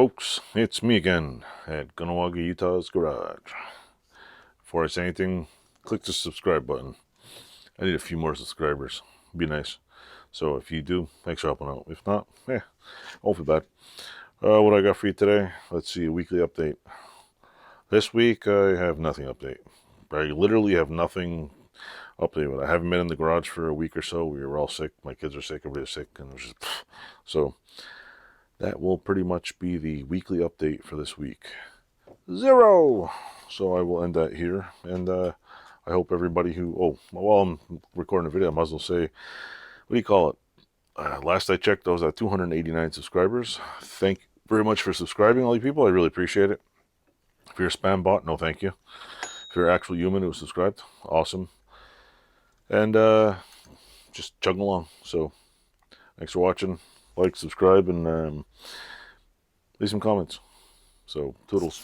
folks, it's me again at Gunawaga, Utah's Garage. Before I say anything, click the subscribe button. I need a few more subscribers. Be nice. So if you do, thanks for helping out. If not, won't feel bad. What I got for you today? Let's see, a weekly update. This week I have nothing update. I literally have nothing update. I haven't been in the garage for a week or so. We were all sick. My kids are sick. Everybody's sick, and it was just so. That will pretty much be the weekly update for this week. 0! So I will end that here, and I hope everybody who, while I'm recording a video, I might as well say, what do you call it? Last I checked, I was at 289 subscribers. Thank you very much for subscribing, all you people. I really appreciate it. If you're a spam bot, no thank you. If you're an actual human who subscribed, awesome. And just chugging along. So thanks for watching. Like, subscribe, and leave some comments. So, toodles.